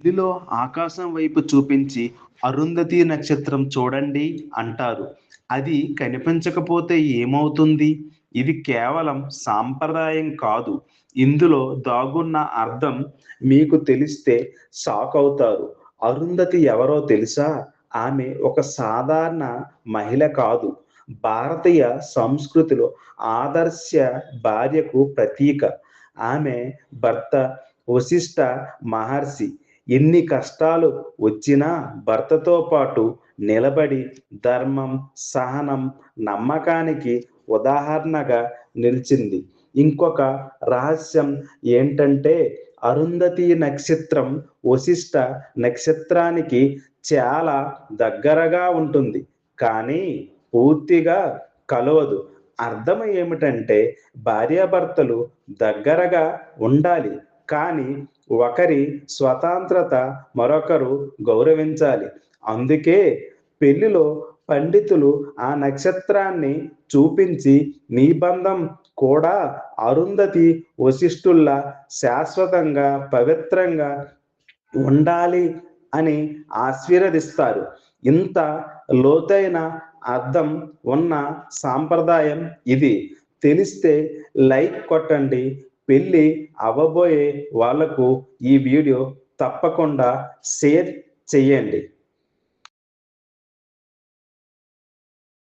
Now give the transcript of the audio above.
పెళ్లిలో ఆకాశం వైపు చూపించి అరుంధతి నక్షత్రం చూడండి అంటారు. అది కనిపించకపోతే ఏమవుతుంది? ఇది కేవలం సాంప్రదాయం కాదు. ఇందులో దాగున్న అర్థం మీకు తెలిస్తే షాక్ అవుతారు. అరుంధతి ఎవరో తెలుసా? ఆమె ఒక సాధారణ మహిళ కాదు. భారతీయ సంస్కృతిలో ఆదర్శ భార్యకు ప్రతీక. ఆమె భర్త వశిష్ఠ మహర్షి ఎన్ని కష్టాలు వచ్చినా భర్తతో పాటు నిలబడి ధర్మం, సహనం, నమ్మకానికి ఉదాహరణగా నిలిచింది. ఇంకొక రహస్యం ఏంటంటే అరుంధతి నక్షత్రం వశిష్ఠ నక్షత్రానికి చాలా దగ్గరగా ఉంటుంది, కానీ పూర్తిగా కలవదు. అర్థం ఏమిటంటే భార్యాభర్తలు దగ్గరగా ఉండాలి, కానీ ఒకరి స్వతంత్రత మరొకరు గౌరవించాలి. అందుకే పెళ్లిలో పండితులు ఆ నక్షత్రాన్ని చూపించి మీ బంధం కూడా అరుంధతి వశిష్ఠుల్లా శాశ్వతంగా పవిత్రంగా ఉండాలి అని ఆశీర్వదిస్తారు. ఇంత లోతైన అర్థం ఉన్న సాంప్రదాయం ఇది. తెలిస్తే లైక్ కొట్టండి. పెళ్ళి అవ్వబోయే వాళ్ళకు ఈ వీడియో తప్పకుండా షేర్ చేయండి.